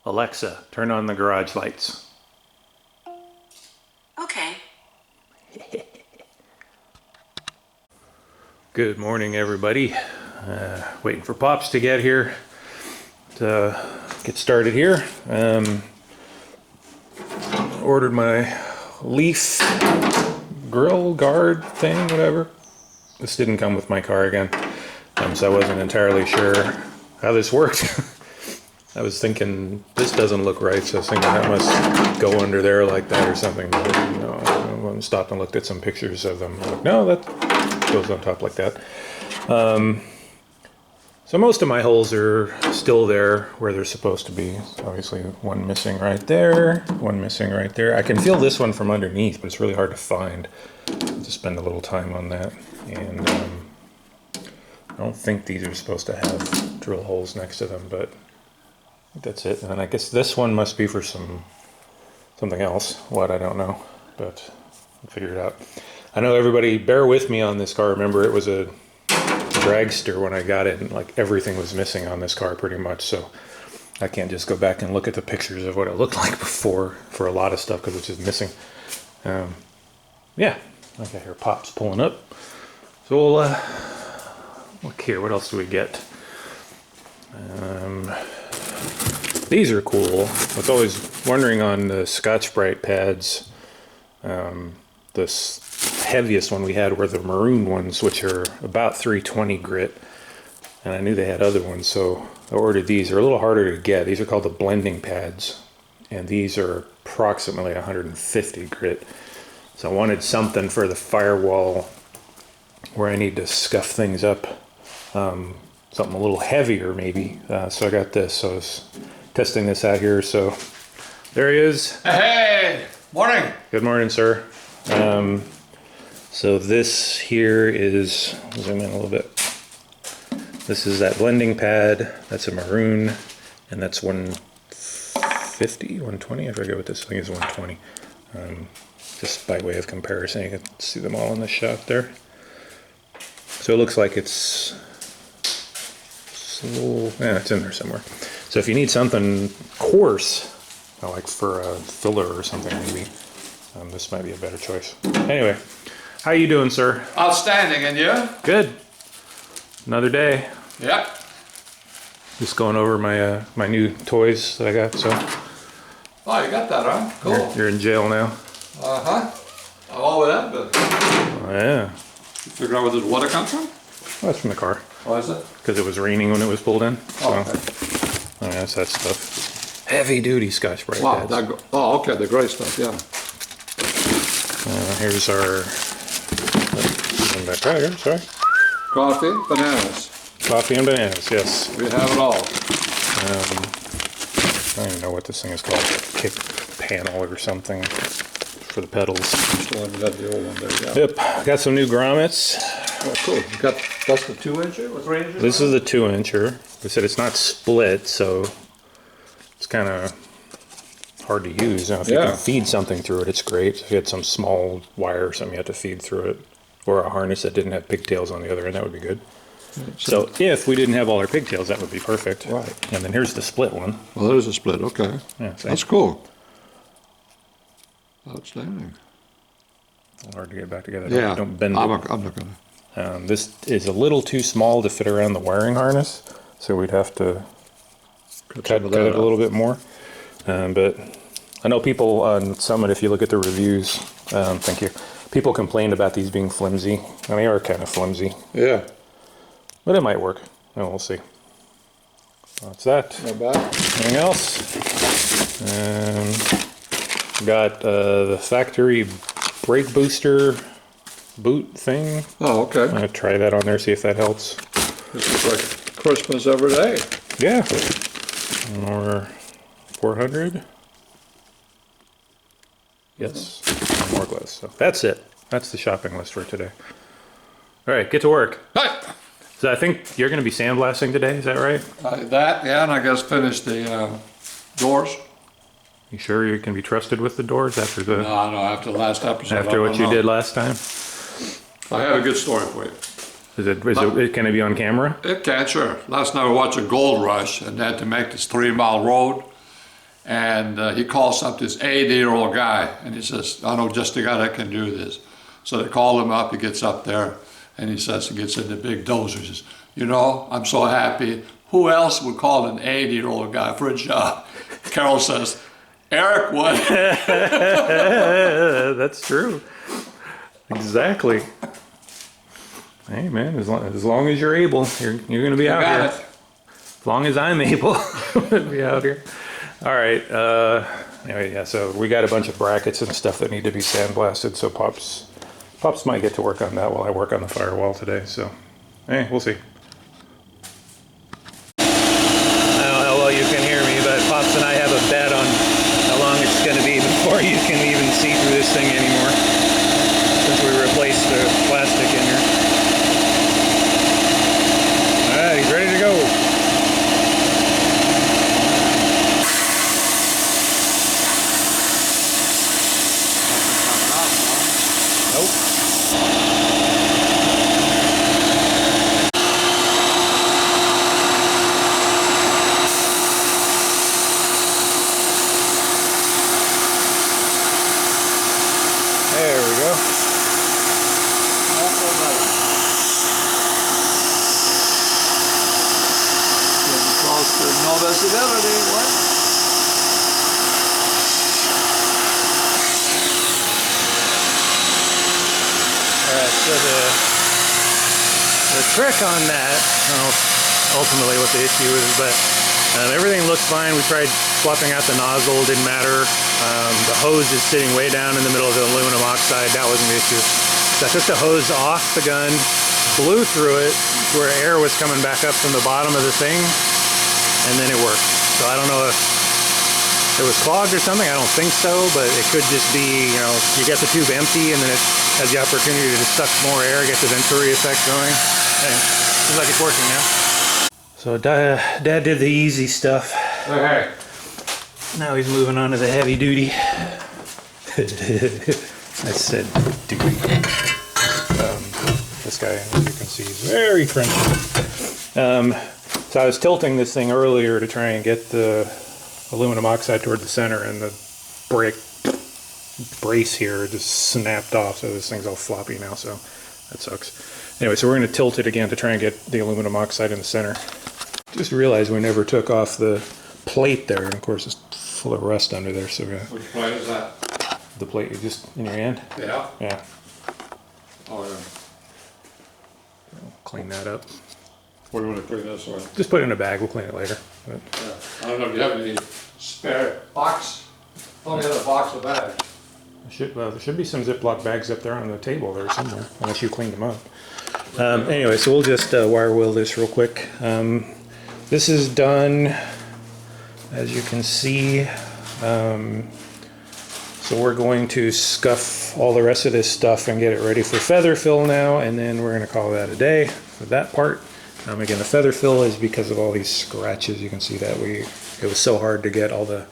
Alexa, turn on the garage lights. Okay. Good morning, everybody. Waiting for Pops to get here to get started here. Ordered my leaf grill guard thing, whatever. This didn't come with my car again, so I wasn't entirely sure how this worked. I was thinking, this doesn't look right, so I was thinking that must go under there like that or something. But no, I stopped and looked at some pictures of them. I'm like, no, that goes on top like that. So most of my holes are still there where they're supposed to be. Obviously one missing right there, one missing right there. I can feel this one from underneath, but it's really hard to find. To spend a little time on that. And I don't think these are supposed to have drill holes next to them, but that's it. And I guess this one must be for something else. What, I don't know, but I'll figure it out. I know everybody, bear with me on this car. Remember, it was a dragster when I got it, and like everything was missing on this car pretty much. So I can't just go back and look at the pictures of what it looked like before for a lot of stuff because it's just missing. Yeah, okay, here Pop's pulling up. So we'll look here. What else do we get? These are cool. I was always wondering on the Scotch-Brite pads. This heaviest one we had were the maroon ones, which are about 320 grit. And I knew they had other ones, so I ordered these. They're a little harder to get. These are called the blending pads. And these are approximately 150 grit. So I wanted something for the Firewall where I need to scuff things up. Something a little heavier maybe. So I got this. So I was testing this out here. So there he is. Hey, morning. Good morning, sir. So this here is, zoom in a little bit. This is that blending pad. That's a maroon, and that's 150, 120. I forget what this thing is. 120. Just by way of comparison, you can see them all in the shot there. So it looks like it's a little, yeah, it's in there somewhere. So if you need something coarse, like for a filler or something, maybe this might be a better choice. Anyway, how you doing, sir? Outstanding, and you? Good. Another day. Yep. Just going over my my new toys that I got. So. Oh, you got that, huh? Cool. You're in jail now. Uh-huh. Oh, that bit. Oh, yeah. You figure out where this water comes from? Oh, that's from the car. Oh, is it? Because it was raining when it was pulled in. So. Oh, okay. Oh, yeah, that's that stuff. Heavy duty Scotch-Brite Wow, pads. oh, okay, the gray stuff, yeah. Here's our, back right here, sorry. Coffee, bananas. Coffee and bananas, yes. We have it all. I don't even know what this thing is called. Kick panel or something for the pedals. Still haven't got the old one there, yeah. Yep, got some new grommets. Oh, cool. You got, that's the 2-incher or 3-incher? This is the 2-incher. They said it's not split, so it's kind of hard to use. Now, if you can feed something through it, it's great. If you had some small wire or something you had to feed through it, or a harness that didn't have pigtails on the other end, that would be good. So if we didn't have all our pigtails, that would be perfect. Right. And then here's the split one. Well, there's a split, okay. Yeah, see? That's cool. Outstanding. Hard to get back together. Yeah, Don't bend I'm it. not gonna. This is a little too small to fit around the wiring harness, so we'd have to cut it a little bit more. But I know people on Summit, if you look at the reviews, thank you, people complained about these being flimsy, and they are kind of flimsy. Yeah. But it might work. Oh, we'll see. That's that. Not bad. Anything else? Got the factory brake booster boot thing. Oh, okay. I'm gonna try that on there, see if that helps. This is like Christmas every day. Yeah. Or 400. Yes. More gloves. So that's it. That's the shopping list for today. All right, get to work. Hey! So I think you're going to be sandblasting today, is that right? That, yeah, and I guess finish the doors. You sure you can be trusted with the doors after the No, after the last episode. after what you did last time? I have a good story for you. Can it be on camera? It can, sure. Last night we watched a gold rush and they had to make this 3-mile road. And he calls up this 80-year-old guy, and he says, I know just the guy that can do this. So they call him up, he gets up there, and he says, he gets in the big dozer, he says, you know, I'm so happy. Who else would call an 80-year-old guy for a job? Carol says, Eric would. That's true. Exactly. Hey man, as long as you're able, you're going to be out here. Got it. As long as I'm able to be out here. All right. Anyway, yeah. So we got a bunch of brackets and stuff that need to be sandblasted. So Pops might get to work on that while I work on the firewall today. So, hey, we'll see. I don't know how well you can hear me, but Pops and I have a bet on how long it's going to be before you can even see through this thing anymore, since we replaced the plastic in here. All right, he's ready to go. There we go. Getting close to no visibility, what? Alright, so the trick on that, well, ultimately what the issue is, but everything looks fine. We tried swapping out the nozzle, didn't matter. The hose is sitting way down in the middle of the aluminum oxide. That wasn't the issue. So I took the hose off the gun, blew through it where air was coming back up from the bottom of the thing, and then it worked. So I don't know if it was clogged or something. I don't think so, but it could just be, you know, you get the tube empty and then it has the opportunity to suck more air, get the Venturi effect going. Anyway, seems like it's working now. So Dad did the easy stuff. Okay. Now he's moving on to the heavy duty. I said duty. This guy, as you can see, is very friendly. So I was tilting this thing earlier to try and get the aluminum oxide toward the center, and the brace here just snapped off, so this thing's all floppy now, so that sucks. Anyway, so we're going to tilt it again to try and get the aluminum oxide in the center. Just realized we never took off the plate there, and of course it's full of rust under there. So Which plate is that? the plate you just in your hand. Yeah. Yeah. Oh yeah. Clean that up. What do you want to clean this one? Just put it in a bag. We'll clean it later. But Yeah. I don't know if you have any spare box. Only have a box of bags. there should be some Ziploc bags up there on the table there somewhere, unless you cleaned them up. Anyway, so we'll just wire wheel this real quick. This is done, as you can see. So we're going to scuff all the rest of this stuff and get it ready for feather fill now, and then we're going to call that a day for that part. Again, the feather fill is because of all these scratches. You can see that it was so hard to get all the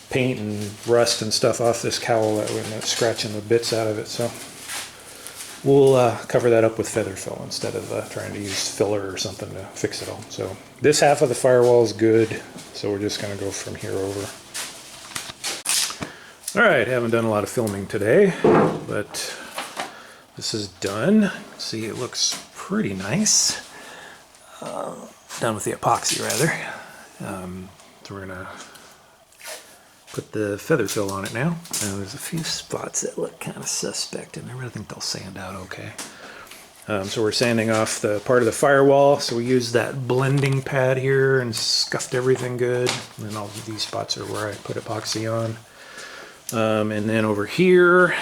paint and rust and stuff off this cowl that we're not scratching the bits out of it. So we'll cover that up with feather fill instead of trying to use filler or something to fix it all. So this half of the firewall is good, so we're just going to go from here over. Alright, haven't done a lot of filming today, but this is done. See, it looks pretty nice. Done with the epoxy, rather. So we're going to put the feather fill on it now. There's a few spots that look kind of suspect in there, but I think they'll sand out okay. So we're sanding off the part of the firewall, so we used that blending pad here and scuffed everything good. And then all of these spots are where I put epoxy on. And then over here,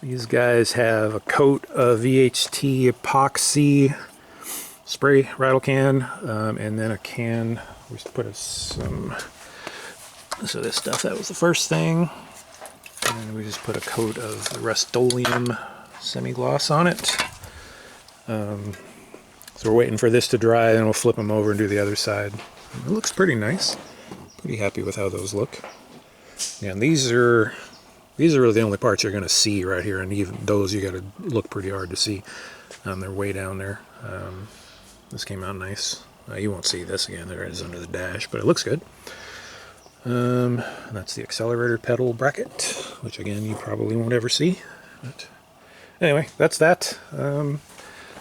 these guys have a coat of VHT epoxy spray rattle can, and then a can. We just put some. So this stuff, that was the first thing, and then we just put a coat of Rust-Oleum semi-gloss on it. So we're waiting for this to dry, and we'll flip them over and do the other side. It looks pretty nice. Pretty happy with how those look. Yeah, and these are really the only parts you're going to see right here, and even those you got to look pretty hard to see. They're way down there. This came out nice. You won't see this again. There it is under the dash, but it looks good. That's the accelerator pedal bracket, which again you probably won't ever see. But anyway, that's that.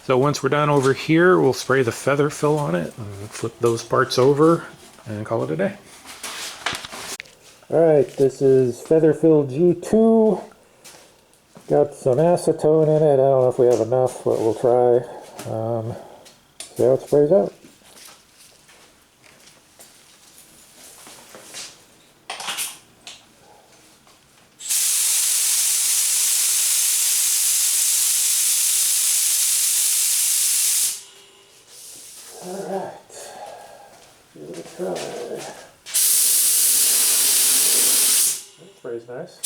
So once we're done over here, we'll spray the feather fill on it and flip those parts over and call it a day. Alright, this is feather fill G2. Got some acetone in it. I don't know if we have enough, but we'll try. See how it sprays out. Alright, give it a try. That sprays nice.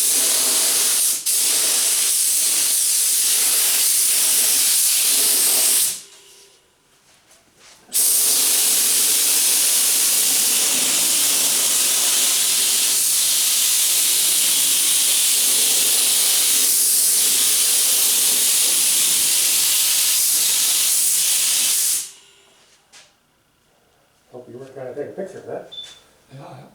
Hope you weren't trying to take a picture of that. Yeah.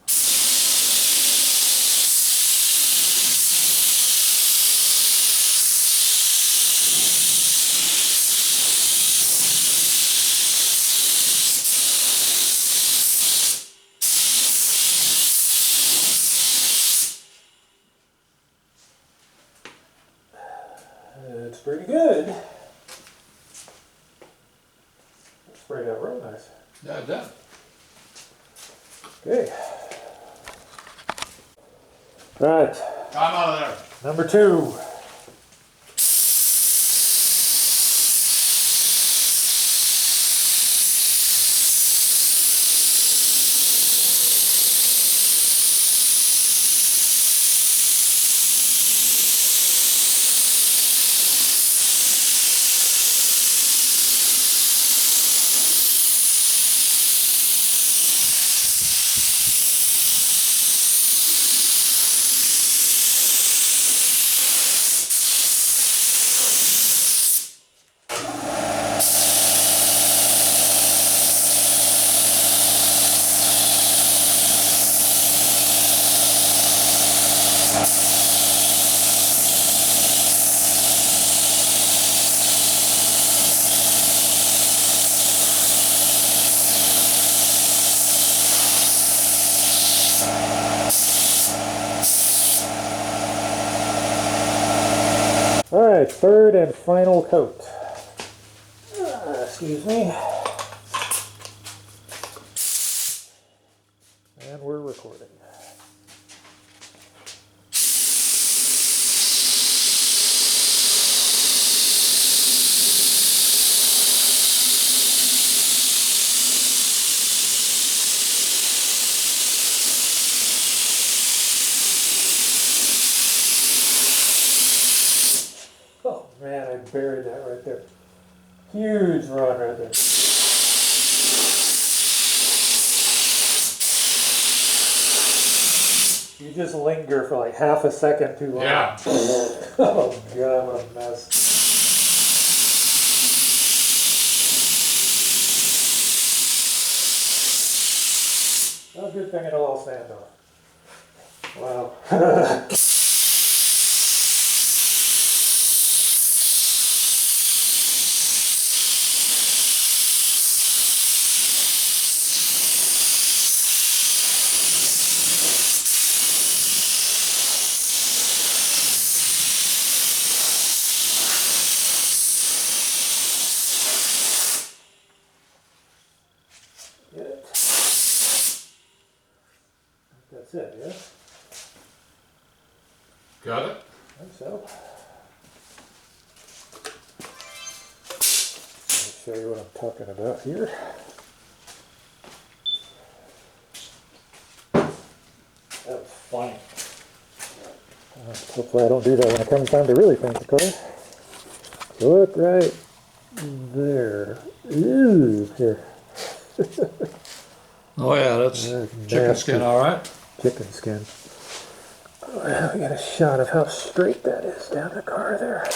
It's pretty good. It sprayed out real nice. Yeah, it does. Okay. Right. I'm out of there. Number 2. Alright, third and final coat. Excuse me. And we're recording. Oh man, I buried that right there. Huge run right there. You just linger for like half a second too long. Yeah. Oh god, what a mess. Well, good thing it'll all stand off. Wow. Get it. That's it, yeah? Got it? I think so. Let me show you what I'm talking about here. That was funny. Hopefully I don't do that when it comes time to really paint the car. Look right there. Ooh, here. Oh yeah, that's chicken skin, all right. Chicken skin. Well, we got a shot of how straight that is down the car there.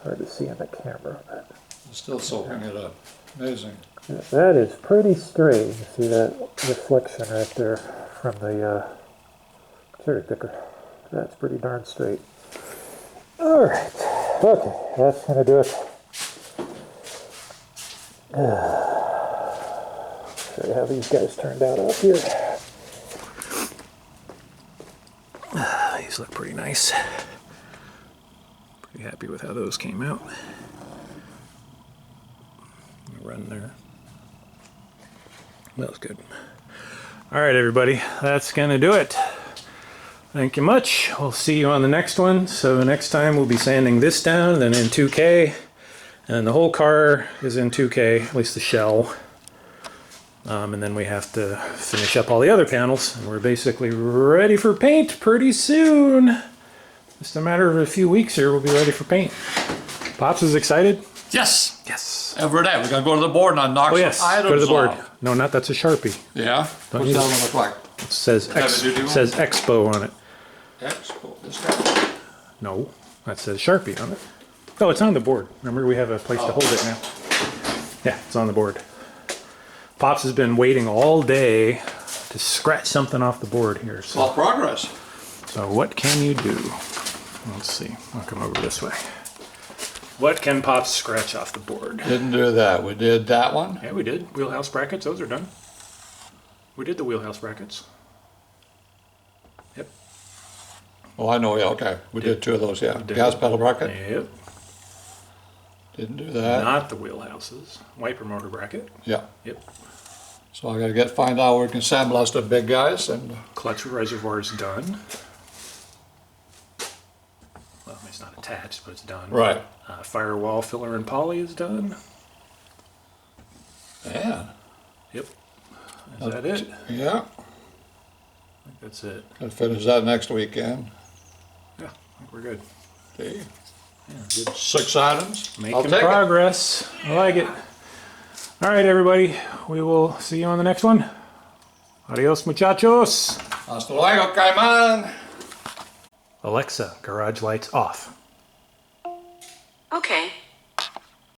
Hard to see on the camera, but I'm still soaking it up. Amazing. That is pretty straight. You see that reflection right there from the cherry picker. That's pretty darn straight. Alright, okay, that's going to do it. Show you how these guys turned out up here. These look pretty nice. Pretty happy with how those came out. Run there. That was good. All right, everybody, that's gonna do it. Thank you much. We'll see you on the next one. So next time we'll be sanding this down, then in 2K, and the whole car is in 2K, at least the shell. And then we have to finish up all the other panels, and we're basically ready for paint pretty soon. Just a matter of a few weeks here, we'll be ready for paint. Pops is excited? Yes. Yes. Every day. We're going to go to the board and knock Oh yes, some items go to the board. off. No, not that's a Sharpie. Yeah? Don't What's use that it. one look like? It says Heavy-duty one? Expo on it. Expo. This guy? No, that says Sharpie on it. Oh, it's on the board. Remember, we have a place to hold it now. Yeah, it's on the board. Pops has been waiting all day to scratch something off the board here. So, Well, progress. so what can you do? Let's see. I'll come over this way. What can Pops scratch off the board? Didn't do that. We did that one. Yeah, we did. Wheelhouse brackets, those are done. We did the wheelhouse brackets. Yep. Oh, I know. Yeah, okay. We did two of those, yeah. did. Gas pedal bracket. Yep. Didn't do that. Not the wheelhouses. Wiper motor bracket. Yeah. Yep. So I got to find out where we can sandblast the big guys. And Clutch reservoir's done. Well, it's not attached, but it's done. right. Firewall filler and poly is done. Yeah. Yep. Is that it? Yeah. I think that's it. I'll finish that next weekend. Yeah, I think we're good. See? Yeah, good. 6 items. I'll Making take it. progress. I like it. All right, everybody. We will see you on the next one. Adios, muchachos. Hasta luego, Cayman. Alexa, garage lights off. Okay.